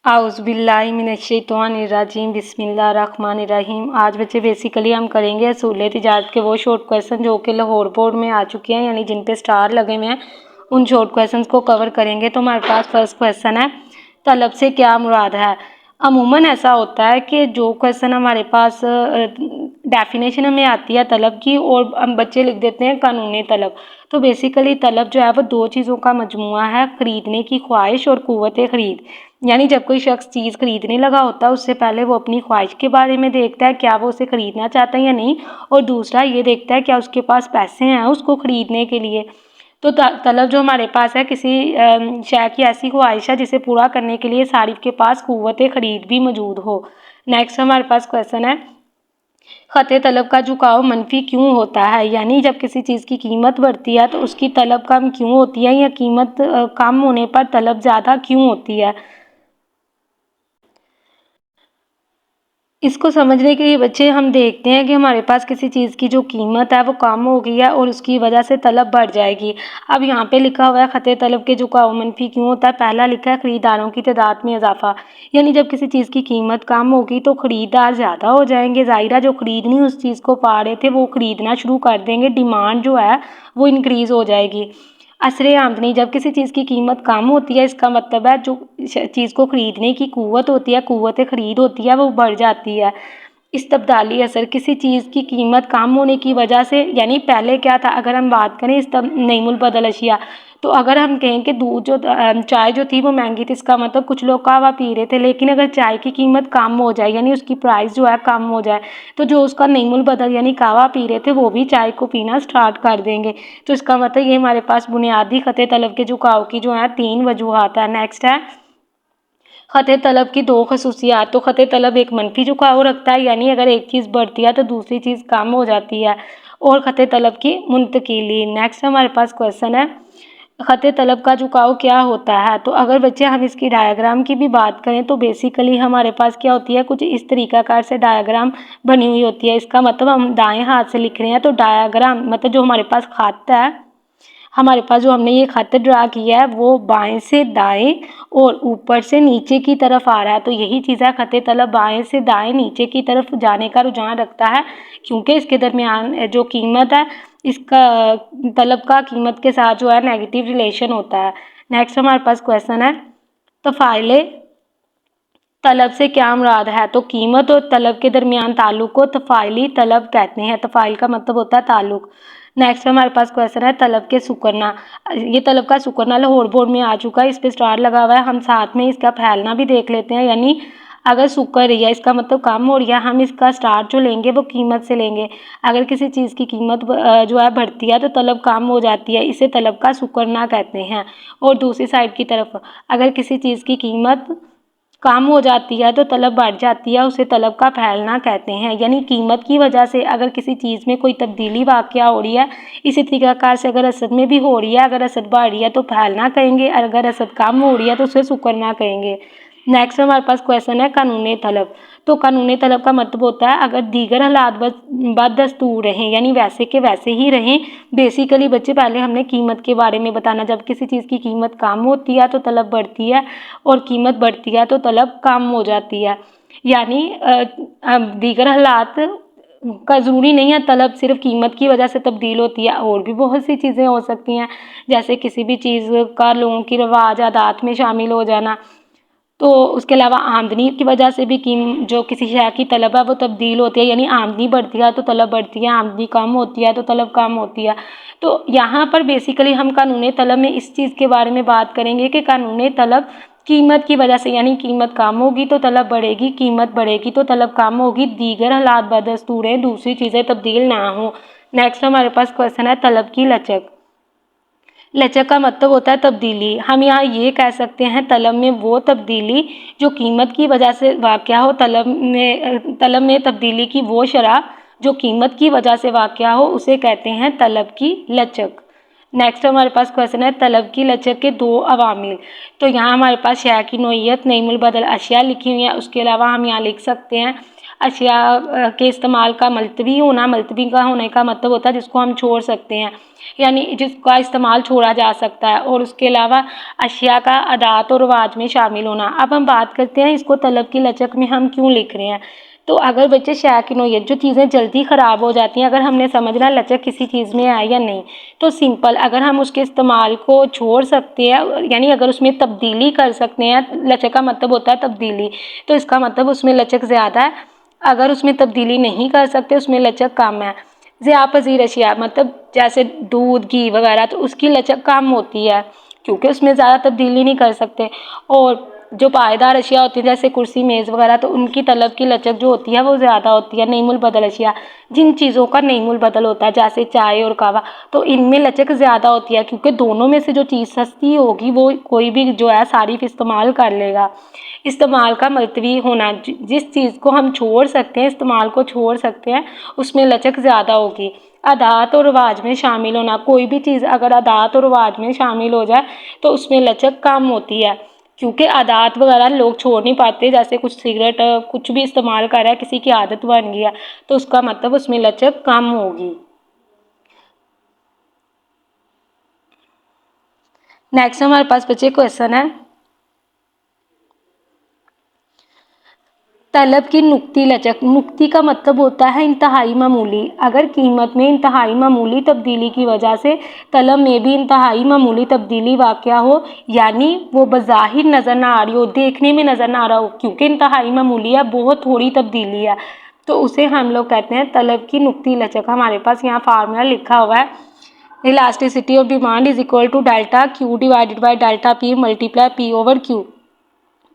आउज़ुबिल्लाहिमिनश्शैतानिर्रजीम बिस्मिल्लाहिर्रहमानिर्रहीम। आज बच्चे बेसिकली हम करेंगे असूल तिजारत के वो शॉर्ट क्वेश्चन जो कि लाहौर बोर्ड में आ चुके हैं, यानी जिन पे स्टार लगे हुए हैं। उन शॉर्ट क्वेश्चंस को कवर करेंगे। तो हमारे पास फर्स्ट क्वेश्चन है, तलब से क्या मुराद है। अमूमन ऐसा होता है कि जो क्वेश्चन हमारे पास डेफिनेशन हमें आती है तलब की, और हम बच्चे लिख देते हैं कानूनी तलब। तो बेसिकली तलब जो है वो दो चीज़ों का मजमुआ है, ख़रीदने की ख्वाहिश और क़ुव्वत ख़रीद। यानी जब कोई शख्स चीज़ खरीदने लगा होता है, उससे पहले वो अपनी ख्वाहिश के बारे में देखता है, क्या वो उसे ख़रीदना चाहता है या नहीं, और दूसरा ये देखता है क्या उसके पास पैसे हैं उसको ख़रीदने के लिए। तो तलब जो हमारे पास है किसी शय की ऐसी ख्वाहिश है जिसे पूरा करने के लिए सारिफ के पास क़ुव्वत ख़रीद भी मौजूद हो। नेक्स्ट हमारे पास क्वेश्चन है, ख़त तलब का झुकाव मनफी क्यों होता है। यानी जब किसी चीज़ की कीमत बढ़ती है तो उसकी तलब कम क्यों होती है, या कीमत कम होने पर तलब ज़्यादा क्यों होती है। इसको समझने के लिए बच्चे हम देखते हैं कि हमारे पास किसी चीज़ की जो कीमत है वो कम हो गई है और उसकी वजह से तलब बढ़ जाएगी। अब यहाँ पे लिखा हुआ है ख़त तलब के झुकाव मनफी क्यों होता है। पहला लिखा है ख़रीदारों की तादाद में इजाफा, यानी जब किसी चीज़ की कीमत कम होगी तो ख़रीदार ज़्यादा हो जाएंगे। ज़ाहिरा जो ख़रीदनी उस चीज़ को पा रहे थे वो ख़रीदना शुरू कर देंगे, डिमांड जो है वो इंक्रीज़ हो जाएगी। असरे आमदनी, जब किसी चीज़ की कीमत कम होती है इसका मतलब है जो चीज़ को ख़रीदने की क़ुव्वत होती है, क़ुव्वत ख़रीद होती है, वो बढ़ जाती है। इस्तबदाली असर, किसी चीज़ की कीमत कम होने की वजह से, यानी पहले क्या था, अगर हम बात करें नईमुल बदल अशिया, तो अगर हम कहें कि दूध जो चाय जो थी वो महंगी थी, इसका मतलब कुछ लोग कहवा पी रहे थे। लेकिन अगर चाय की कीमत कम हो जाए, यानी उसकी प्राइस जो है कम हो जाए, तो जो उसका नईमुल बदल यानी कहवा पी रहे थे वो भी चाय को पीना स्टार्ट कर देंगे। तो इसका मतलब ये हमारे पास बुनियादी ख़त तलब के झुकाव की जो है 3 वजूहात है। नेक्स्ट है ख़त तलब की 2 खसूसियात। तो ख़त तलब एक मनफी झुकाव रखता है, यानी अगर एक चीज़ बढ़ती है तो दूसरी चीज़ कम हो जाती है। और ख़त तलब की मुंतकिली। नेक्स्ट हमारे पास क्वेश्चन है, ख़त तलब का झुकाव क्या होता है। तो अगर बच्चे हम इसकी डायग्राम की भी बात करें तो बेसिकली हमारे पास क्या होती है, कुछ इस तरीक़ाकार से डायग्राम बनी हुई होती है। इसका मतलब हम दाएँ हाथ से लिख रहे हैं तो डायग्राम मतलब जो हमारे पास ख़त है, हमारे पास जो हमने ये ख़त ड्रा किया है वो बाएं से दाएं और ऊपर से नीचे की तरफ आ रहा है। तो यही चीज़ है, ख़त तलब बाएं से दाएं नीचे की तरफ जाने का रुझान रखता है, क्योंकि इसके दरमियान जो कीमत है इसका तलब का कीमत के साथ जो है नेगेटिव रिलेशन होता है। नेक्स्ट हमारे पास क्वेश्चन है, तफ़ाइले तलब से क्या मुराद है। तो कीमत और तलब के दरमियान ताल्लुक़ को तफ़ाइली तलब कहते हैं। तफ़ाइल का मतलब होता है ताल्लुक़। नेक्स्ट हमारे पास क्वेश्चन है, तलब के सुकरना। ये तलब का सुकरना लाहौर बोर्ड में आ चुका है, इस पे स्टार लगा हुआ है। हम साथ में इसका फैलना भी देख लेते हैं, यानी अगर सुकर रही है इसका मतलब कम हो रही है, हम इसका स्टार जो लेंगे वो कीमत से लेंगे। अगर किसी चीज़ की कीमत जो है बढ़ती है तो तलब कम हो जाती है, इसे तलब का सुकरना कहते हैं। और दूसरी साइड की तरफ अगर किसी चीज़ की कीमत कम हो जाती है तो तलब बढ़ जाती है, उसे तलब का फैलना कहते हैं। यानी कीमत की वजह से अगर किसी चीज़ में कोई तब्दीली वाक़या हो रही है, इसी तरीक़ाकार से अगर असद में भी हो रही है, अगर असद बढ़ रही है तो फैलना कहेंगे, अगर असद कम हो रही है तो उसे सुकरना कहेंगे। नेक्स्ट हमारे पास क्वेश्चन है, कानूनी तलब। तो कानूनी तलब का मतलब होता है अगर दीगर हालात बदस्तूर रहें, यानी वैसे के वैसे ही रहें। बेसिकली बच्चे पहले हमने कीमत के बारे में बताना, जब किसी चीज़ की कीमत कम होती है तो तलब बढ़ती है, और कीमत बढ़ती है तो तलब कम हो जाती है। यानी दीगर हालात का ज़रूरी नहीं है तलब सिर्फ कीमत की वजह से तब्दील होती है, और भी बहुत सी चीज़ें हो सकती हैं, जैसे किसी भी चीज़ का लोगों की रवाज आदात में शामिल हो जाना। तो उसके अलावा आमदनी की वजह से भी जो किसी शय की तलब है वो तब्दील होती है, यानी आमदनी बढ़ती है तो तलब बढ़ती है, आमदनी कम होती है तो तलब कम होती है। तो यहाँ पर बेसिकली हम कानूनी तलब में इस चीज़ के बारे में बात करेंगे कि कानूनी तलब कीमत की वजह से, यानी कीमत कम होगी तो तलब बढ़ेगी, कीमत बढ़ेगी तो तलब कम होगी, दीगर हालात बदस्तूर हैं, दूसरी चीज़ें तब्दील ना हो। नेक्स्ट हमारे पास क्वेश्चन है, तलब की लचक। लचक का मतलब होता है तब्दीली। हम यहाँ ये कह सकते हैं तलब में वो तब्दीली जो कीमत की वजह से वाक़या हो, तलब में तब्दीली की वो शरह जो कीमत की वजह से वाक़या हो उसे कहते हैं तलब की लचक। नेक्स्ट हमारे पास क्वेश्चन है, तलब की लचक के 2 अवामिल। तो यहाँ हमारे पास शय की नोइयत नईमुल बदल अशिया लिखी हुई है, उसके अलावा हम यहाँ लिख सकते हैं अशिया के इस्तेमाल का मुलतवी होना, मुलतवी का होने का मतलब होता है जिसको हम छोड़ सकते हैं, यानी जिसका इस्तेमाल छोड़ा जा सकता है। और उसके अलावा अशिया का अदात और रवाज में शामिल होना। अब हम बात करते हैं इसको तलब की लचक में हम क्यों लिख रहे हैं। तो अगर बच्चे शय की नौइयत, जो चीज़ें जल्दी ख़राब हो जाती हैं, अगर हमने समझना लचक किसी चीज़ में है या नहीं, तो सिंपल, अगर हम उसके इस्तेमाल को छोड़ सकते हैं, यानी अगर उसमें तब्दीली कर सकते हैं, लचक का मतलब होता है तब्दीली, तो इसका मतलब उसमें लचक ज़्यादा है। अगर उसमें तब्दीली नहीं कर सकते, उसमें लचक कम है। ज़िया पज़ीर अशिया मतलब जैसे दूध, घी वगैरह, तो उसकी लचक कम होती है क्योंकि उसमें ज़्यादा तब्दीली नहीं कर सकते। और जो पायदार अशिया होती है जैसे कुर्सी, मेज़ वगैरह, तो उनकी तलब की लचक जो होती है वो ज़्यादा होती है। नईमुल बदल अशिया, जिन चीज़ों का नईमुल बदल होता है जैसे चाय और कहवा, तो इनमें लचक ज़्यादा होती है क्योंकि दोनों में से जो चीज़ सस्ती होगी वो कोई भी जो है सारिफ इस्तेमाल कर लेगा। इस्तेमाल का मुलतवी होना, जिस चीज़ को हम छोड़ सकते हैं, इस्तेमाल को छोड़ सकते हैं, उसमें लचक ज़्यादा होगी। अदात और रवाज में शामिल होना, कोई भी चीज़ अगर अदात और रवाज में शामिल हो जाए तो उसमें लचक कम होती है क्योंकि आदात वगैरह लोग छोड़ नहीं पाते। जैसे कुछ सिगरेट, कुछ भी इस्तेमाल कर रहा है, किसी की आदत बन गई है, तो उसका मतलब उसमें लचक कम होगी। नेक्स्ट हमारे पास बच्चे क्वेश्चन है, तलब की नुक्ती लचक। नुक्ती का मतलब होता है इंतहाई मामूली। अगर कीमत में इंतहाई मामूली तब्दीली की वजह से तलब में भी इंतहाई मामूली तब्दीली वाक़या हो, यानी वो बज़ाहिर नज़र ना आ रही हो, देखने में नज़र ना आ रहा हो, क्योंकि इंतहाई मामूली है, बहुत थोड़ी तब्दीली है, तो उसे हम लोग कहते हैं तलब की नुक्ती लचक। हमारे पास यहाँ फार्मूला लिखा हुआ है, elasticity of demand is equal to delta Q divided by delta P multiply P over Q.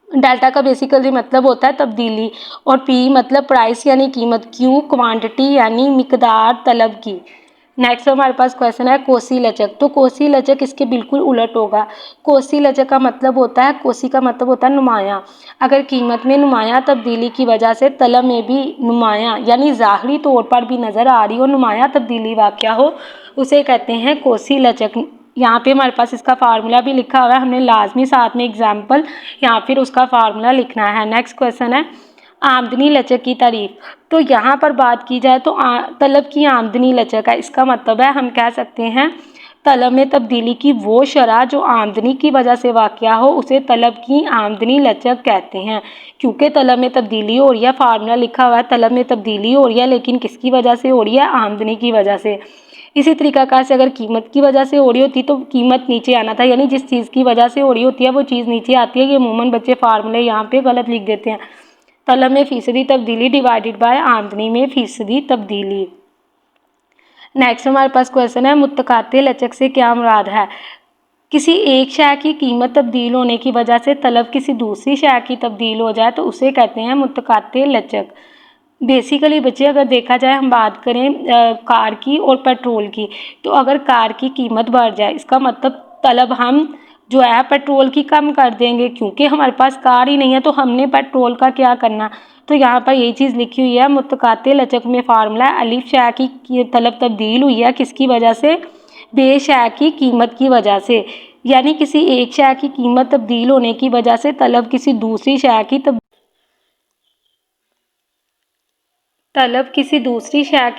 Delta का बेसिकली मतलब होता है तब्दीली, और पी मतलब प्राइस यानी कीमत, क्यू क्वांटिटी यानी मिकदार तलब की। नेक्स्ट हमारे पास क्वेश्चन है कोसी लचक। तो कोसी लचक इसके बिल्कुल उलट होगा। कोसी लचक का मतलब होता है, कोसी का मतलब होता है नुमायाँ। अगर कीमत में नुमायाँ तब्दीली की वजह से तलब में भी नुमायाँ यानी ज़ाहरी तौर पर भी नज़र आ रही हो, नुमायाँ तब्दीली वाक़या हो, उसे कहते हैं कोसी लचक। यहाँ पे हमारे पास इसका फार्मूला भी लिखा हुआ है, हमने लाजमी साथ में एग्जाम्पल या फिर उसका फार्मूला लिखना है। नेक्स्ट क्वेश्चन है आमदनी लचक की तारीफ। तो यहाँ पर बात की जाए तो तलब की आमदनी लचक है। इसका मतलब है हम कह सकते हैं तलब में तब्दीली की वो शरह जो आमदनी की वजह से वाक़या हो, उसे तलब की आमदनी लचक कहते हैं। क्योंकि तलब में तब्दीली हो रही है, फार्मूला लिखा हुआ है, तलब में तब्दीली हो रही है, लेकिन किसकी वजह से हो रही है? आमदनी की वजह से। इसी तरीक़ाकार से अगर कीमत की वजह से हो रही होती तो कीमत नीचे आना था, यानी जिस चीज़ की वजह से हो रही होती है वो चीज़ नीचे आती है। ये अमूमन बच्चे फार्मूले यहाँ पे गलत लिख देते हैं। तलब में फ़ीसदी तब्दीली डिवाइडेड बाय आमदनी में फ़ीसदी तब्दीली। नेक्स्ट हमारे पास क्वेश्चन है मुत्तकाते लचक से क्या मुराद है। किसी एक शय की कीमत तब्दील होने की वजह से तलब किसी दूसरी शय की तब्दील हो जाए तो उसे कहते हैं मुत्तकाते लचक। बेसिकली बच्चे अगर देखा जाए, हम बात करें कार की और पेट्रोल की, तो अगर कार की कीमत बढ़ जाए, इसका मतलब तलब हम जो है पेट्रोल की कम कर देंगे, क्योंकि हमारे पास कार ही नहीं है तो हमने पेट्रोल का क्या करना। तो यहाँ पर यही चीज़ लिखी हुई है, मुत्तकाते लचक में फार्मूला अलिफ शय की तलब तब्दील हुई है किसकी वजह से? बे शय की कीमत की वजह से, यानी किसी एक शय की कीमत तब्दील होने की वजह से तलब किसी दूसरी शय की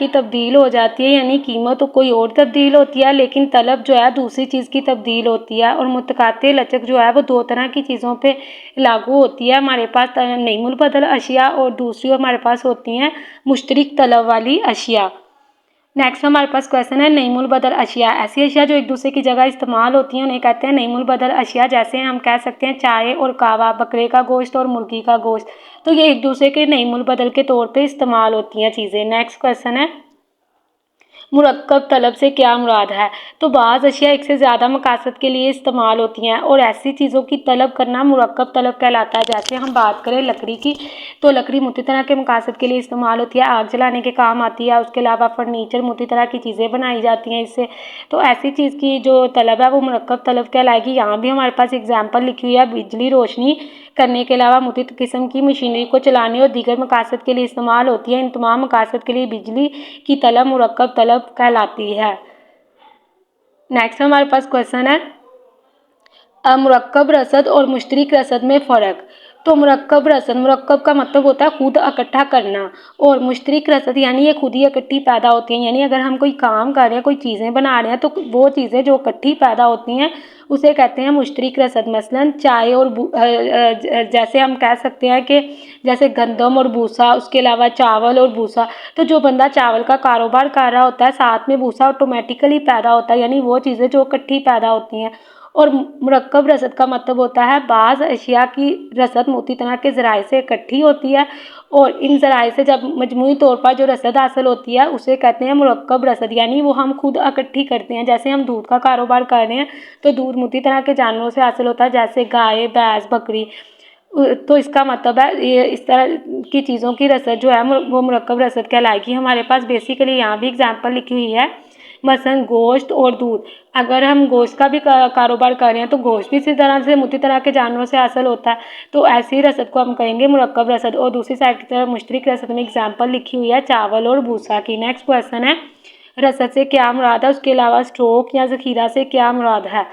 तब्दील हो जाती है, यानी कीमत तो कोई और तब्दील होती है लेकिन तलब जो है दूसरी चीज़ की तब्दील होती है। और मुत्तकाते लचक जो है वो दो तरह की चीज़ों पे लागू होती है। हमारे पास नईमुल बदल अशिया और दूसरी हमारे पास होती हैं मुश्तरिक तलब वाली अशिया। नेक्स्ट हमारे पास क्वेश्चन है नईमुल बदल अशिया। ऐसी अशिया जो एक दूसरे की जगह इस्तेमाल होती हैं उन्हें कहते हैं नईमुल बदल अशिया। जैसे हम कह सकते हैं चाय और कहवा, बकरे का गोश्त और मुर्गी का गोश्त, तो ये एक दूसरे के नईमुल बदल के तौर पे इस्तेमाल होती हैं चीज़ें। नेक्स्ट क्वेश्चन है मुरक्कब तलब से क्या मुराद है। तो बाज़ अशिया एक से ज़्यादा मकासद के लिए इस्तेमाल होती हैं और ऐसी चीज़ों की तलब करना मुरक्कब तलब कहलाता है। जैसे हम बात करें लकड़ी की, तो लकड़ी मुख्तलिफ तरह के मकासद के लिए इस्तेमाल होती है, आग जलाने के काम आती है। उसके अलावा फर्नीचर, मुख्तलिफ तरह की चीज़ें बनाई जाती हैं इससे। तो ऐसी चीज़ की जो तलब है वो मुरक्कब तलब कहलाएगी। यहाँ भी हमारे पास एग्जाम्पल लिखी हुई है, बिजली रोशनी करने के अलावा मुख्तलिफ किस्म की मशीनरी को चलाने और दीगर मकासद के लिए इस्तेमाल होती है। इन तमाम मकासद के लिए बिजली की तलब मुरक्कब तलब कहलाती है। नेक्स्ट हमारे पास क्वेश्चन है मुरक्कब रसद और मुश्तरिक रसद में फ़र्क। तो मुरक्कब का मतलब होता है खुद इकट्ठा करना, और मुश्तरिक रसद यानी ये खुद ही इकट्ठी पैदा होती हैं। यानी अगर हम कोई काम कर रहे हैं, कोई चीज़ें बना रहे हैं, तो वो चीज़ें जो इकट्ठी पैदा होती हैं उसे कहते हैं मुश्तरिक रसद। मसलन चाय और जैसे हम कह सकते हैं कि जैसे गंदम और भूसा, उसके अलावा चावल और भूसा। तो जो बंदा चावल का कारोबार कर रहा होता है, साथ में भूसा ऑटोमेटिकली पैदा होता है, यानी वो चीज़ें जो इकट्ठी पैदा होती हैं। और मुरक्कब रसद का मतलब होता है बाज़ अशिया की रसद मोटी तरह के ज़राए से इकट्ठी होती है, और इन ज़राए से जब मजमूई तौर पर जो रसद हासिल होती है उसे कहते हैं मुरक्कब रसद, यानी वो हम खुद इकट्ठी करते हैं। जैसे हम दूध का कारोबार कर रहे हैं तो दूध मोटी तरह के जानवरों से हासिल होता है, जैसे गाय, भैंस, बकरी। तो इसका मतलब है ये इस तरह की चीज़ों की रसद जो है वो मुरक्कब रसद कहलाएगी। हमारे पास बेसिकली यहाँ भी एग्जाम्पल लिखी हुई है, मसलन गोश्त और दूध। अगर हम गोश्त का भी कारोबार कर रहे हैं तो गोश्त भी इसी तरह से मोटी तरह के जानवरों से हासिल होता है, तो ऐसी रसद को हम कहेंगे मुरक्कब रसद। और दूसरी साइड की तरफ मुश्तरिक रसद में एग्जाम्पल लिखी हुई है चावल और भूसा की। नेक्स्ट क्वेश्चन है, रसद से क्या मुराद है, उसके अलावा स्टॉक या ज़ख़ीरा से क्या मुराद है।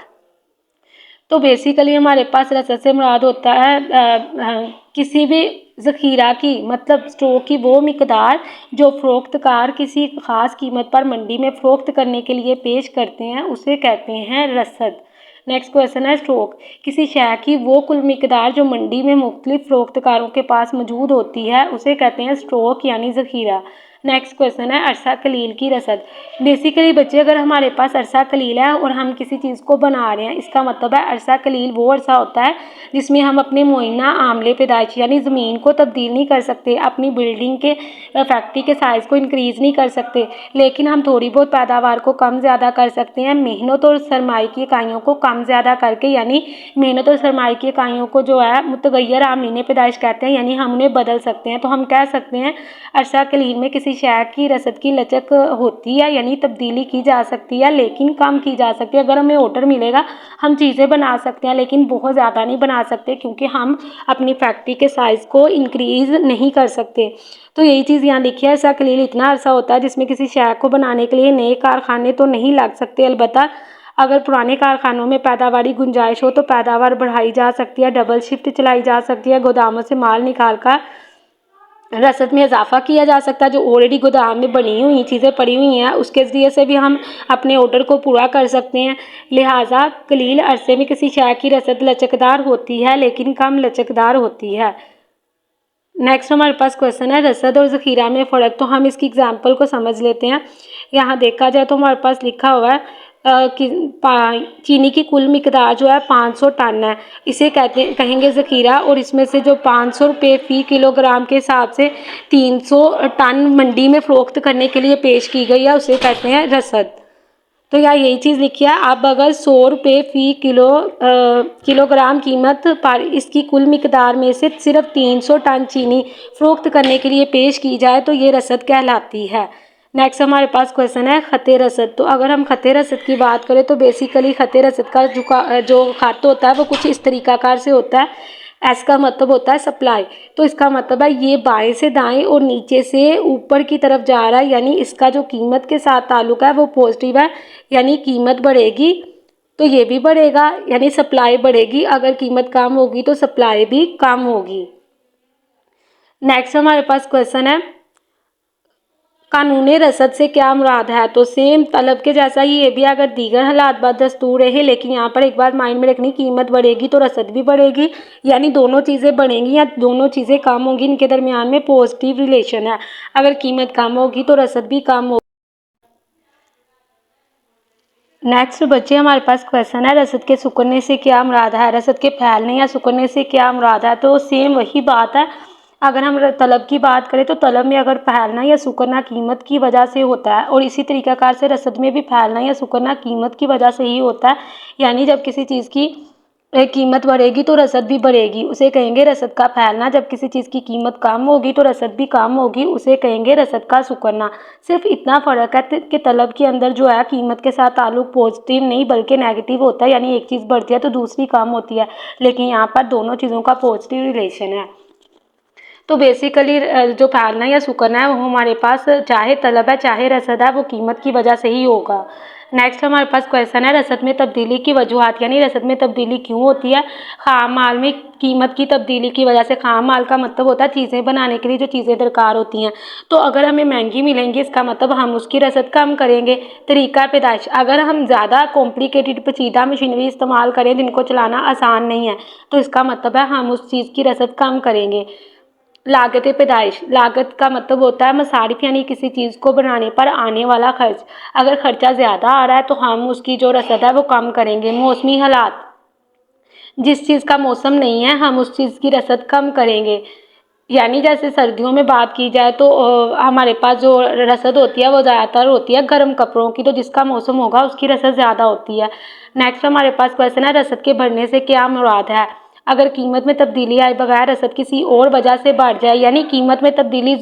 तो बेसिकली हमारे पास रसद से मुराद होता है किसी भी ज़ख़ीरा की, मतलब स्टॉक की वो मिकदार जो फ़रोख्तकार किसी ख़ास कीमत पर मंडी में फ़रोख्त करने के लिए पेश करते हैं, उसे कहते हैं रसद। नेक्स्ट क्वेश्चन है, स्टॉक किसी शय की वो कुल मिकदार जो मंडी में मुख्तलिफ फ़रोख्तकारों के पास मौजूद होती है, उसे कहते हैं स्टॉक यानी ज़ख़ीरा। नेक्स्ट क्वेश्चन है, अरसा कलील की रसद। बेसिकली बच्चे अगर हमारे पास अरसा कलील है और हम किसी चीज़ को बना रहे हैं, इसका मतलब है अरसा कलील वो अरसा होता है जिसमें हम अपने मुअय्यना आमले पैदाइश यानी ज़मीन को तब्दील नहीं कर सकते, अपनी बिल्डिंग के फैक्ट्री के साइज़ को इंक्रीज़ नहीं कर सकते, लेकिन हम थोड़ी बहुत पैदावार को कम ज़्यादा कर सकते हैं मेहनत और सरमाए की इकाइयों को कम ज़्यादा करके। यानी मेहनत और सरमाए की इकाइयों को जो है मुतगय्यर आमलीन पैदाइश कहते हैं, यानी हम उन्हें बदल सकते हैं। तो हम कह सकते हैं अरसा कलील में किसी शय की रसद की लचक होती है, यानी तब्दीली की जा सकती है लेकिन कम की जा सकती है। अगर हमें ऑर्डर मिलेगा हम चीज़ें बना सकते हैं लेकिन बहुत ज़्यादा नहीं बना सकते, क्योंकि हम अपनी फैक्ट्री के साइज़ को इंक्रीज़ नहीं कर सकते। तो यही चीज़ यहाँ लिखी है, अरसा कलील इतना अरसा होता है जिसमें किसी शय को बनाने के लिए नए कारखाने तो नहीं लग सकते, अलबत्ता अगर पुराने कारखानों में पैदावारी गुंजाइश हो तो पैदावार बढ़ाई जा सकती है, डबल शिफ्ट चलाई जा सकती है, गोदामों से माल निकाल कर रसद में इजाफा किया जा सकता है। जो ऑलरेडी गोदाम में बनी हुई चीज़ें पड़ी हुई हैं उसके ज़रिए से भी हम अपने ऑर्डर को पूरा कर सकते हैं। लिहाजा कलील अरसे में किसी शय की रसद लचकदार होती है लेकिन कम लचकदार होती है। नेक्स्ट हमारे पास क्वेश्चन है, रसद और ज़ख़ीरा में फ़र्क। तो हम इसकी एग्जांपल को समझ लेते हैं। यहाँ देखा जाए तो हमारे पास लिखा हुआ है कि चीनी की कुल मिकदार जो है 500 टन है, इसे कहेंगे ज़ख़ीरा। और इसमें से जो 500 रुपये फ़ी किलोग्राम के हिसाब से 300 टन मंडी में फ़रोख्त करने के लिए पेश की गई है, उसे कहते हैं रसद। तो यहाँ यही चीज़ लिखी है, अब अगर 100 रुपये फ़ी किलोग्राम कीमत पर इसकी कुल मिकदार में से सिर्फ 300 टन चीनी फ़रोख्त करने के लिए पेश की जाए तो ये रसद कहलाती है। नेक्स्ट हमारे पास क्वेश्चन है ख़त रसद। तो अगर हम ख़त रसद की बात करें तो बेसिकली ख़त रसद का जो ख़त होता है वो कुछ इस तरीक़ाकार से होता है। एस का मतलब होता है सप्लाई, तो इसका मतलब है ये बाएं से दाएं और नीचे से ऊपर की तरफ जा रहा है, यानी इसका जो कीमत के साथ ताल्लुक है वो पॉजिटिव है, यानी कीमत बढ़ेगी तो ये भी बढ़ेगा, यानी सप्लाई बढ़ेगी। अगर कीमत कम होगी तो सप्लाई भी कम होगी। नेक्स्ट हमारे पास क्वेश्चन है, कानून रसद से क्या मुराद है। तो सेम तलब के जैसा ही ये भी, अगर दीगर हालात बाद दस्तूर रहे, लेकिन यहाँ पर एक बात माइंड में रखनी, कीमत बढ़ेगी तो रसद भी बढ़ेगी, यानी दोनों चीज़ें बढ़ेंगी या दोनों चीज़ें कम होंगी, इनके दरमियान में पॉजिटिव रिलेशन है। अगर कीमत कम होगी तो रसद भी कम होगी। नेक्स्ट बच्चे हमारे पास क्वेश्चन है, रसद के सुकड़ने से क्या मुराद है। रसद के फैलने या सुकड़ने से क्या मुराद है। तो सेम वही बात है, अगर हम तलब की बात करें तो तलब में अगर फैलना या सुकड़ना कीमत की वजह से होता है, और इसी तरीक़ाकार से रसद में भी फैलना या सुकड़ना कीमत की वजह से ही होता है। यानी जब किसी चीज़ की कीमत बढ़ेगी तो रसद भी बढ़ेगी, उसे कहेंगे रसद का फैलना। जब किसी चीज़ की कीमत कम होगी तो रसद भी कम होगी, उसे कहेंगे रसद का सुकड़ना। सिर्फ इतना फ़र्क है कि तलब के अंदर जो है कीमत के साथ ताल्लुक पॉजिटिव नहीं बल्कि नेगेटिव होता है, यानी एक चीज़ बढ़ती है तो दूसरी कम होती है, लेकिन यहाँ पर दोनों चीज़ों का पॉजिटिव रिलेशन है। तो बेसिकली जो फैलना या सुकड़ना है वो हमारे पास चाहे तलब है चाहे रसद है वो कीमत की वजह से ही होगा। नेक्स्ट हमारे पास क्वेश्चन है रसद में तब्दीली की वजूहात, यानी रसद में तब्दीली क्यों होती है। खाम माल में कीमत की तब्दीली की वजह से, खाम माल का मतलब होता है चीज़ें बनाने के लिए जो चीज़ें दरकार होती हैं। तो अगर हमें महंगी मिलेंगी इसका मतलब हम उसकी रसद कम करेंगे। तरीका पैदाइश, अगर हम ज़्यादा कॉम्प्लिकेटेड पेचीदा मशीनरी इस्तेमाल करें जिनको चलाना आसान नहीं है तो इसका मतलब है हम उस चीज़ की रसद कम करेंगे। लागत पैदाइश, लागत का मतलब होता है मसारिफ यानी किसी चीज़ को बनाने पर आने वाला खर्च। अगर खर्चा ज़्यादा आ रहा है तो हम उसकी जो रसद है वो कम करेंगे। मौसमी हालात, जिस चीज़ का मौसम नहीं है हम उस चीज़ की रसद कम करेंगे। यानी जैसे सर्दियों में बात की जाए तो हमारे पास जो रसद होती है वो ज़्यादातर होती है गर्म कपड़ों की, तो जिसका मौसम होगा उसकी रसद ज़्यादा होती है। नेक्स्ट हमारे पास क्वेश्चन है रसद के बढ़ने से क्या मुराद है। अगर कीमत में तब्दीली आए बगैर रसद किसी और वजह से बढ़ जाए, यानी कीमत में तब्दीली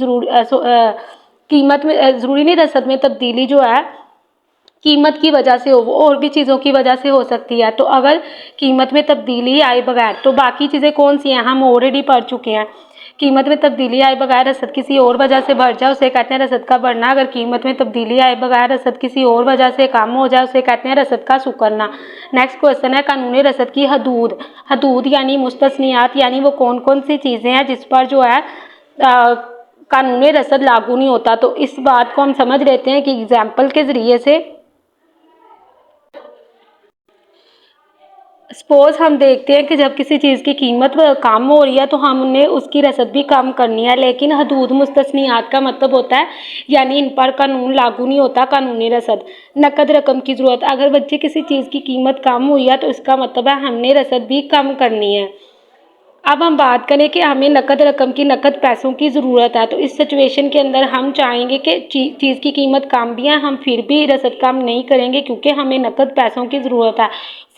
कीमत में ज़रूरी नहीं, रसद में तब्दीली जो है कीमत की वजह से हो, वो और भी चीज़ों की वजह से हो सकती है। तो अगर कीमत में तब्दीली आए बगैर, तो बाकी चीज़ें कौन सी हैं हम ऑलरेडी पढ़ चुके हैं। कीमत में तब्दीली आए बगैर रसद किसी और वजह से बढ़ जाए उसे कहते हैं रसद का बढ़ना। अगर कीमत में तब्दीली आए बगैर रसद किसी और वजह से कम हो जाए उसे कहते हैं रसद का सुकरना। नेक्स्ट क्वेश्चन है कानूनी रसद की हदूद। हदूद यानी मुस्तस्नियात, यानी वो कौन कौन सी चीज़ें हैं जिस पर जो है कानूनी रसद लागू नहीं होता। तो इस बात को हम समझ लेते हैं कि एग्जाम्पल के ज़रिए से। सपोज हम देखते हैं कि जब किसी चीज़ की कीमत कम हो रही है तो हमने उसकी रसद भी कम करनी है, लेकिन हदूद मुस्तस्नियात का मतलब होता है यानी इन पर कानून लागू नहीं होता कानूनी रसद। नकद रकम की ज़रूरत, अगर बच्चे किसी चीज़ की कीमत कम हुई है तो इसका मतलब है हमने रसद भी कम करनी है। अब हम बात करें कि हमें नकद रकम की, नकद पैसों की ज़रूरत है, तो इस सिचुएशन के अंदर हम चाहेंगे कि चीज़ की कीमत कम भी है, हम फिर भी रसद कम नहीं करेंगे क्योंकि हमें नकद पैसों की ज़रूरत है।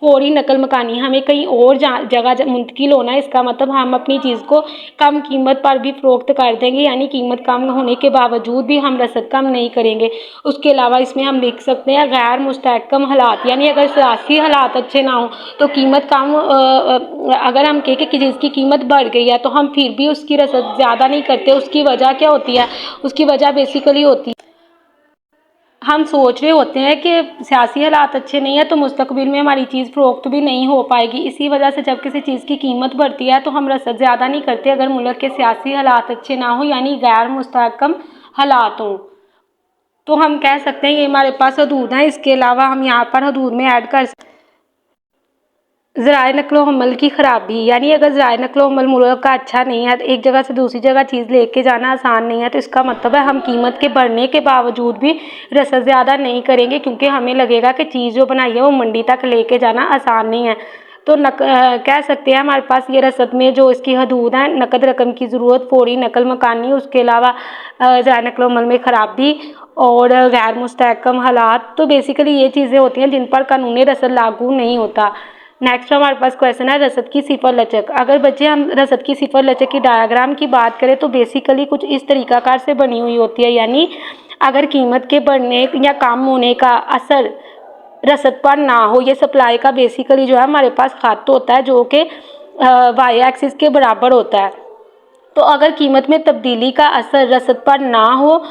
फौरी नकल मकानी, हमें कहीं और जगह मुंतकिल होना है, इसका मतलब हम अपनी चीज़ को कम कीमत पर भी फ़रोख्त कर देंगे, यानी कीमत कम होने के बावजूद भी हम रसद कम नहीं करेंगे। उसके अलावा इसमें हम लिख सकते हैं गैर मुस्तहकम हालात, यानी अगर सियासी हालात अच्छे ना हों तो कीमत कम, अगर हम कहें कि चीज़ की कीमत बढ़ गई है तो हम फिर भी उसकी रसद ज़्यादा नहीं करते। उसकी वजह क्या होती है, उसकी वजह बेसिकली होती है हम सोच रहे होते हैं कि सियासी हालात अच्छे नहीं है तो मुस्तकबिल में हमारी चीज़ फ़रोख्त भी नहीं हो पाएगी। इसी वजह से जब किसी चीज़ की कीमत बढ़ती है तो हम रसद ज़्यादा नहीं करते अगर मुल्क के सियासी हालात अच्छे ना हो, यानी गैर मुस्तहकम हालात हों। तो हम कह सकते हैं ये हमारे पास हदूद हैं। इसके अलावा हम यहाँ पर हदूद में ऐड कर ज़राए नक़्ल-ओ-हमल की ख़राबी, यानी अगर ज़राए नक़्ल-ओ-हमल मुल्क का अच्छा नहीं है, तो एक जगह से दूसरी जगह चीज़ लेके जाना आसान नहीं है, तो इसका मतलब है हम कीमत के बढ़ने के बावजूद भी रसद ज़्यादा नहीं करेंगे क्योंकि हमें लगेगा कि चीज़ जो बनाई है वो मंडी तक लेके जाना आसान नहीं है। तो कह सकते हैं हमारे पास ये रसद में जो इसकी हदूद हैं, नकद रकम की ज़रूरत, फौरी नकल मकानी, उसके अलावा ज़राए नक़्ल-ओ-हमल में ख़राबी और गैर मुस्तहकम हालात। तो बेसिकली ये चीज़ें होती हैं जिन पर कानूनी रसद लागू नहीं होता। नेक्स्ट हमारे पास क्वेश्चन है रसद की सिफर लचक। अगर बच्चे हम रसद की सिफर लचक की डायग्राम की बात करें तो बेसिकली कुछ इस तरीकाकार से बनी हुई होती है, यानी अगर कीमत के बढ़ने या कम होने का असर रसद पर ना हो, ये सप्लाई का बेसिकली जो है हमारे पास खत होता है जो कि वाई एक्सिस के बराबर होता है। तो अगर कीमत में तब्दीली का असर रसद पर ना हो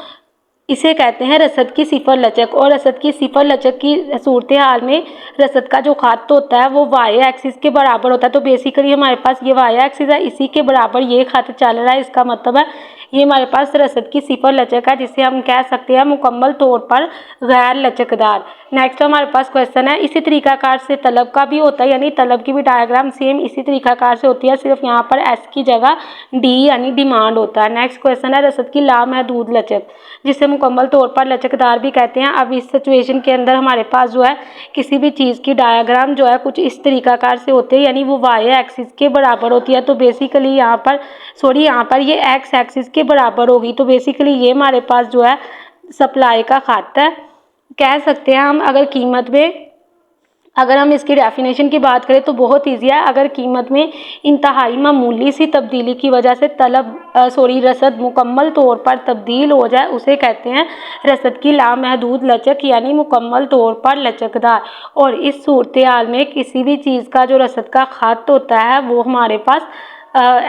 इसे कहते हैं रसद की सिफर लचक। और रसद की सिफर लचक की सूरत हाल में रसद का जो खत होता है वो वाई एक्सिस के बराबर होता है। तो बेसिकली हमारे पास ये वाई एक्सिस है, इसी के बराबर ये खत चल रहा है, इसका मतलब है ये हमारे पास रसद की सिफर लचक है जिसे हम कह सकते हैं मुकम्मल तौर पर गैर लचकदार। नेक्स्ट हमारे पास क्वेश्चन है इसी तरीकाकार से तलब का भी होता है, यानी तलब की भी डायग्राम सेम इसी तरीकाकार से होती है, सिर्फ यहाँ पर एस की जगह डी यानी डिमांड होता है। नेक्स्ट क्वेश्चन है रसद की लामहदूद लचक, जिसे मुकम्मल तौर पर लचकदार भी कहते हैं। अब इस सिचुएशन के अंदर हमारे पास जो है किसी भी चीज़ की डायग्राम जो है कुछ इस तरीकाकार से होते हैं, यानी वो वाई एक्सिस के बराबर होती है। तो बेसिकली यहाँ पर ये एक्स एक्सिस के बराबर होगी। तो बेसिकली ये हमारे पास जो है सप्लाई का खाता है, कह सकते हैं हम। अगर हम इसकी डेफिनेशन की बात करें तो बहुत ईजी है। अगर कीमत में इंतहाई मामूली सी तब्दीली की वजह से रसद मुकम्मल तौर पर तब्दील हो जाए उसे कहते हैं रसद की लामहदूद लचक, यानी मुकम्मल तौर पर लचकदार। और इस सूरत हाल में किसी भी चीज़ का जो रसद का खत होता है वो हमारे पास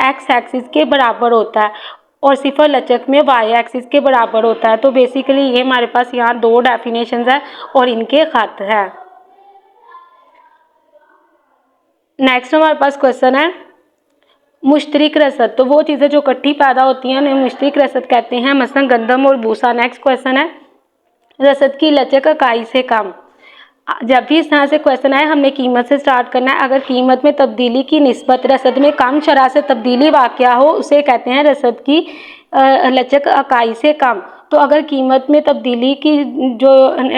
एक्स एक्सिस के बराबर होता है। और सिफर लचक में वाई एक्सिस के बराबर होता है। तो बेसिकली ये हमारे पास यहाँ दो डेफिनेशंस है और इनके खत है। नेक्स्ट हमारे पास क्वेश्चन है मुश्तरक रसद। तो वो चीज़ें जो इकट्ठी पैदा होती हैं उन्हें मुश्तरक रसद कहते हैं, मसलन गंदम और भूसा। नेक्स्ट क्वेश्चन है रसद की लचक इकाई से कम। जब भी इस तरह से क्वेश्चन आए हमने कीमत से स्टार्ट करना है। अगर कीमत में तब्दीली की निस्बत रसद में कम शरह से तब्दीली वाक़या हो उसे कहते हैं रसद की लचक इकाई से कम। तो अगर कीमत में तब्दीली की जो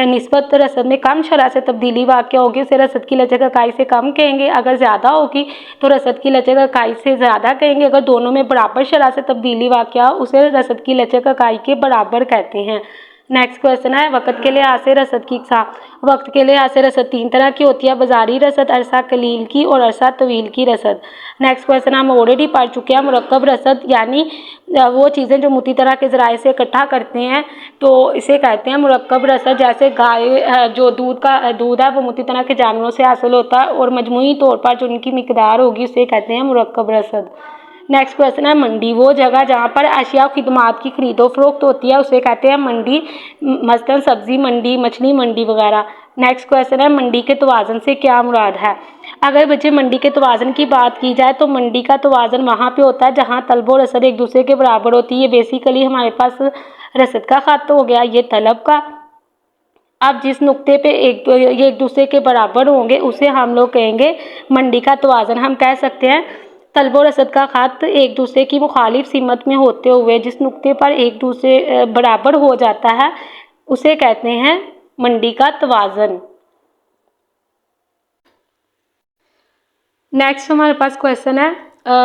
निस्बत रसद में कम शरह से तब्दीली वाक़या होगी उसे रसद की लचक इकाई से कम कहेंगे। अगर ज़्यादा होगी तो रसद की लचक इकाई से ज़्यादा कहेंगे। अगर दोनों में बराबर शरह से तब्दीली वाक़या हो उसे रसद की लचक इकाई के बराबर कहते हैं। नेक्स्ट क्वेश्चन है वक़्त के लिहाज से रसद की इक़साम। वक्त के लिहाज से रसद तीन तरह की होती है, बाजारी रसद, अरसा कलील की और अरसा तवील की रसद। नेक्स्ट क्वेश्चन हम ऑलरेडी पढ़ चुके हैं मुरक्कब रसद, यानी वो चीज़ें जो मुती तरह के ज़राए से इकट्ठा करते हैं तो इसे कहते हैं मुरक्कब रसद। जैसे गाय जो दूध है वो मुती तरह के जानवरों से हासिल होता है और मजमूई तौर पर जो उनकी मिकदार होगी उसे कहते हैं मुरक्कब रसद। नेक्स्ट क्वेश्चन है मंडी। वो जगह जहाँ पर अशिया और खिदमात की खरीदो फरोख्त होती है उसे कहते हैं मंडी, मसलन सब्जी मंडी, मछली मंडी वगैरह। नेक्स्ट क्वेश्चन है मंडी के तवाज़न से क्या मुराद है। अगर बच्चे मंडी के तवाज़न की बात की जाए तो मंडी का तवाज़न वहाँ पे होता है जहाँ तलब और रसद एक दूसरे के बराबर होती है। ये बेसिकली हमारे पास रसद का खत हो गया, ये तलब का। अब जिस नुक्ते पे ये एक दूसरे के बराबर होंगे उसे हम लोग कहेंगे मंडी का तवाज़न। हम कह सकते हैं तलब और रसद का खत एक दूसरे की मुखालिफ सीमत में होते हुए जिस नुक्ते पर एक दूसरे बराबर हो जाता है उसे कहते हैं मंडी का तवाज़न। नेक्स्ट हमारे पास क्वेश्चन है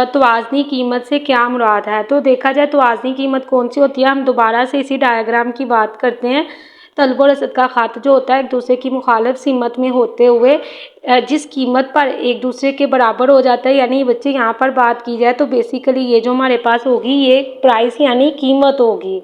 तवाज़नी कीमत से क्या मुराद है। तो देखा जाए तवाज़नी कीमत कौन सी होती है। हम दोबारा से इसी डायग्राम की बात करते हैं। तलब और रसद का खत जो होता है एक दूसरे की मुखालिफ सीमत में होते हुए जिस कीमत पर एक दूसरे के बराबर हो जाता है, यानी बच्चे यहाँ पर बात की जाए तो बेसिकली ये जो हमारे पास होगी ये प्राइस यानी कीमत होगी।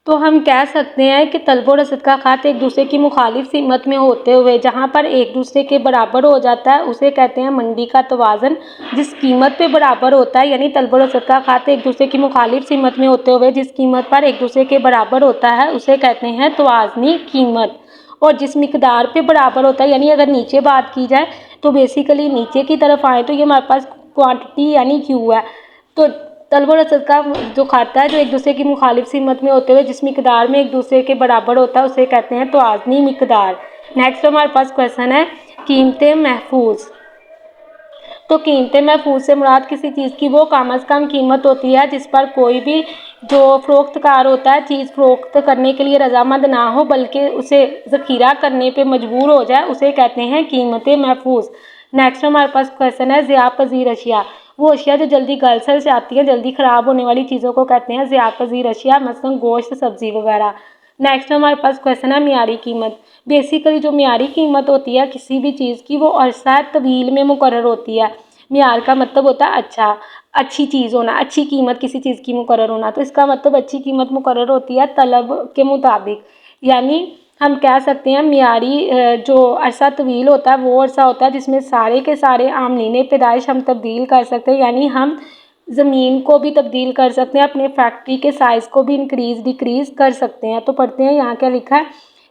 तो हम कह सकते हैं कि तलब और रसद का खत एक दूसरे की मुखालिफ सीमत में होते हुए जहाँ पर एक दूसरे के बराबर हो जाता है उसे कहते हैं मंडी का तवाज़न। जिस कीमत पे बराबर होता है यानी तलब और रसद का खत एक दूसरे की मुखालिफ सीमत में होते हुए जिस कीमत पर एक दूसरे के बराबर होता है उसे कहते हैं तवाज़नी कीमत। और जिस मिकदार पे बराबर होता है यानी अगर नीचे बात की जाए तो बेसिकली नीचे की तरफ आए तो ये हमारे पास क्वांटिटी यानी क्यू है। तो तलब और रसद का जो खाता है जो एक दूसरे की मुखालिफ सीमत में होते हुए जिस मिकदार में एक दूसरे के बराबर होता है उसे कहते हैं तवाज़नी मिकदार। नेक्स्ट हमारे पास क्वेश्चन है कीमतें महफूज। तो कीमतें महफूज से मुराद किसी चीज़ की वो कम अज़ कम कीमत होती है जिस पर कोई भी जो फ़रोख्तकार होता है चीज़ फ़रोख्त करने के लिए रजामंद ना हो बल्कि उसे ज़ख़ीरा करने पे मजबूर हो जाए उसे कहते हैं कीमतें महफूज। नेक्स्ट हमारे पास क्वेश्चन है ज़िया पज़ीर अशिया। वो अशिया जो जल्दी गल सड़ जाती है, जल्दी ख़राब होने वाली चीज़ों को कहते हैं ज़िया पज़ीर अशिया, मसलन गोश्त, सब्ज़ी वगैरह। नेक्स्ट हमारे पास क्वेश्चन है मियारी कीमत। बेसिकली जो मियारी कीमत होती है किसी भी चीज़ की वो अरसा तवील में मुकर्रर होती है। मियार का मतलब होता है अच्छा, अच्छी चीज़ होना, अच्छी कीमत किसी चीज़ की मुकर्रर होना। तो इसका मतलब अच्छी कीमत मुकर्रर होती है तलब के मुताबिक। यानी हम कह सकते हैं मियारी जो अरसा तवील होता है वो अरसा होता है जिसमें सारे के सारे आमलीन पैदाइश हम तब्दील कर सकते हैं। यानी हम ज़मीन को भी तब्दील कर सकते हैं, अपने फैक्ट्री के साइज़ को भी इंक्रीज़ डिक्रीज़ कर सकते हैं। तो पढ़ते हैं यहाँ क्या लिखा है।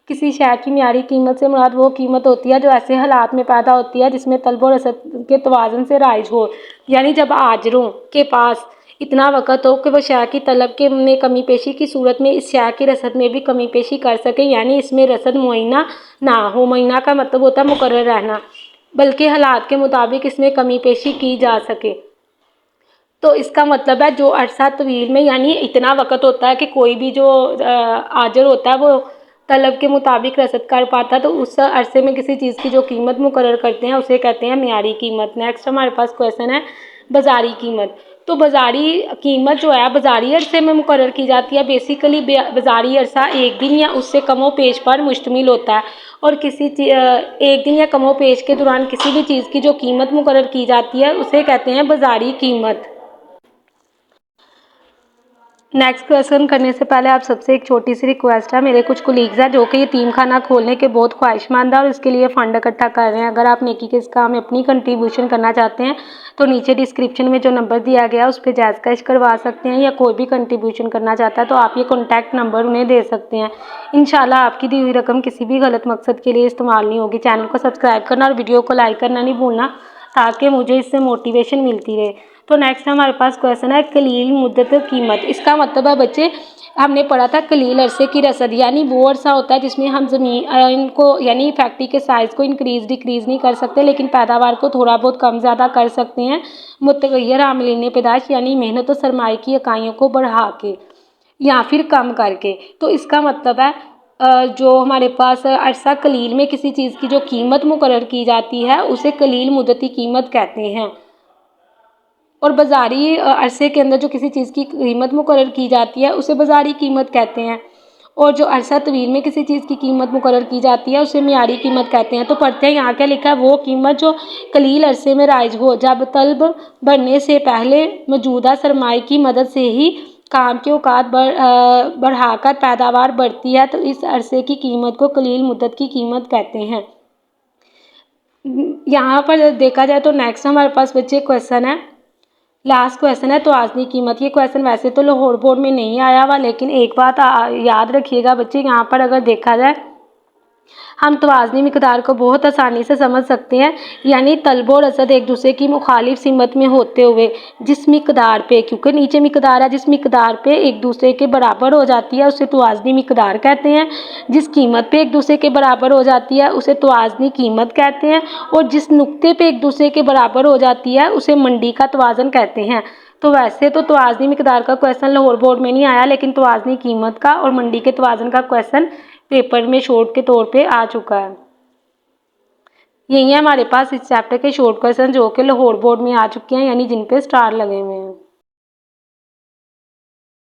किसी शय की मियारी कीमत से मुराद वो कीमत होती है जो ऐसे हालात में पैदा होती है जिसमें तलब और रसद के तवाज़न से राइज हो। यानी जब आजरों के पास इतना वक़्त हो कि वह शय की तलब के में कमी पेशी की सूरत में इस शय की रसद में भी कमी पेशी कर सके, यानी इसमें रसद मुअय्यना ना हो। मुअय्यना का मतलब होता है मुकर्रर रहना, बल्कि हालात के मुताबिक इसमें कमी पेशी की जा सके। तो इसका मतलब है जो अरसा तवील में यानी इतना वक़्त होता है कि कोई भी जो आजर होता है वो तलब के मुताबिक रसद कर पाता है, तो उस अरसे में किसी चीज़ की जो कीमत मुकर्रर करते हैं उसे कहते हैं मियारी कीमत। नेक्स्ट हमारे पास क्वेश्चन है बाज़ारी कीमत। तो बाज़ारी कीमत जो है बाज़ारी अरसे में मुकर्रर की जाती है। बेसिकली बाज़ारी अरसा एक दिन या उससे कमो पेश पर मुश्तमिल होता है और किसी एक दिन या कमो पेश के दौरान किसी भी चीज़ की जो कीमत मुकर्रर की जाती है उसे कहते हैं बाज़ारी कीमत। नेक्स्ट क्वेश्चन करने से पहले आप सबसे एक छोटी सी रिक्वेस्ट है। मेरे कुछ कोलीग्स हैं जो कि यतीम खाना खोलने के बहुत ख्वाहिशमंद है और इसके लिए फ़ंड इकट्ठा कर रहे हैं। अगर आप नेकी के इस काम में अपनी कंट्रीब्यूशन करना चाहते हैं तो नीचे डिस्क्रिप्शन में जो नंबर दिया गया है उस पर जायज़ कैश करवा सकते हैं, या कोई भी कंट्रीब्यूशन करना चाहता है तो आप ये कॉन्टैक्ट नंबर उन्हें दे सकते हैं। इंशाल्लाह आपकी दी हुई रकम किसी भी गलत मकसद के लिए इस्तेमाल नहीं होगी। चैनल को सब्सक्राइब करना और वीडियो को लाइक करना नहीं भूलना ताकि मुझे इससे मोटिवेशन मिलती रहे। तो नेक्स्ट हमारे पास क्वेश्चन है कलील मुद्दत कीमत। इसका मतलब है बच्चे, हमने पढ़ा था कलील अरसे की रसद, यानी वो अरसा होता है जिसमें हम ज़मीन को यानी फैक्ट्री के साइज़ को इंक्रीज़ डिक्रीज़ नहीं कर सकते, लेकिन पैदावार को थोड़ा बहुत कम ज़्यादा कर सकते हैं मुतगय्यर आमलीन पैदाश यानी मेहनत और सरमाए की इकाइयों को बढ़ा के या फिर कम करके। तो इसका मतलब है जो हमारे पास अरसा कलील में किसी चीज़ की जो कीमत मुकर्रर की जाती है उसे कलील मुद्दती कीमत कहते हैं, और बाज़ारी अरसे के अंदर जो किसी चीज़ की कीमत मुकर्रर की जाती है उसे बाज़ारी कीमत कहते हैं, और जो अरसा तवील में किसी चीज़ की कीमत मुकर्रर की जाती है उसे मियारी कीमत कहते हैं। तो पढ़ते हैं यहाँ क्या लिखा है, वो कीमत जो कलील अरसे में राइज हो जब तलब बढ़ने से पहले मौजूदा सरमाए की मदद से ही काम के औकात बढ़ाकर पैदावार बढ़ती है, तो इस अरसे की कीमत को कलील मुद्दत की कीमत कहते हैं। यहाँ पर देखा जाए तो नेक्स्ट हमारे पास बच्चे क्वेश्चन है, लास्ट क्वेश्चन है तवाज़नी कीमत। ये क्वेश्चन वैसे तो लाहौर बोर्ड में नहीं आया हुआ, लेकिन एक बात याद रखिएगा बच्चे, यहाँ पर अगर देखा जाए हम तवाज़नी मिकदार को बहुत आसानी से समझ सकते हैं, यानी तलब और रसद एक दूसरे की मुखालिफ सिमत में होते हुए जिस मिकदार पे, क्योंकि नीचे मिकदार है, जिस मिकदार पे एक दूसरे के बराबर हो जाती है उसे तवाज़नी मिकदार कहते हैं, जिस कीमत पे एक दूसरे के बराबर हो जाती है उसे तवाज़नी कीमत कहते हैं, और जिस नुक्ते पे एक दूसरे के बराबर हो जाती है उसे मंडी का तवाज़न कहते हैं। तो वैसे तो तवाज़नी मिकदार का क्वेश्चन लाहौर बोर्ड में नहीं आया, लेकिन तवाज़नी कीमत का और मंडी के तवाज़न का क्वेश्चन पेपर में शॉर्ट के तौर पे आ चुका है। यही है हमारे पास इस चैप्टर के शॉर्ट क्वेश्चन जो कि लाहौर बोर्ड में आ चुके हैं, यानी जिन पे स्टार लगे हुए हैं।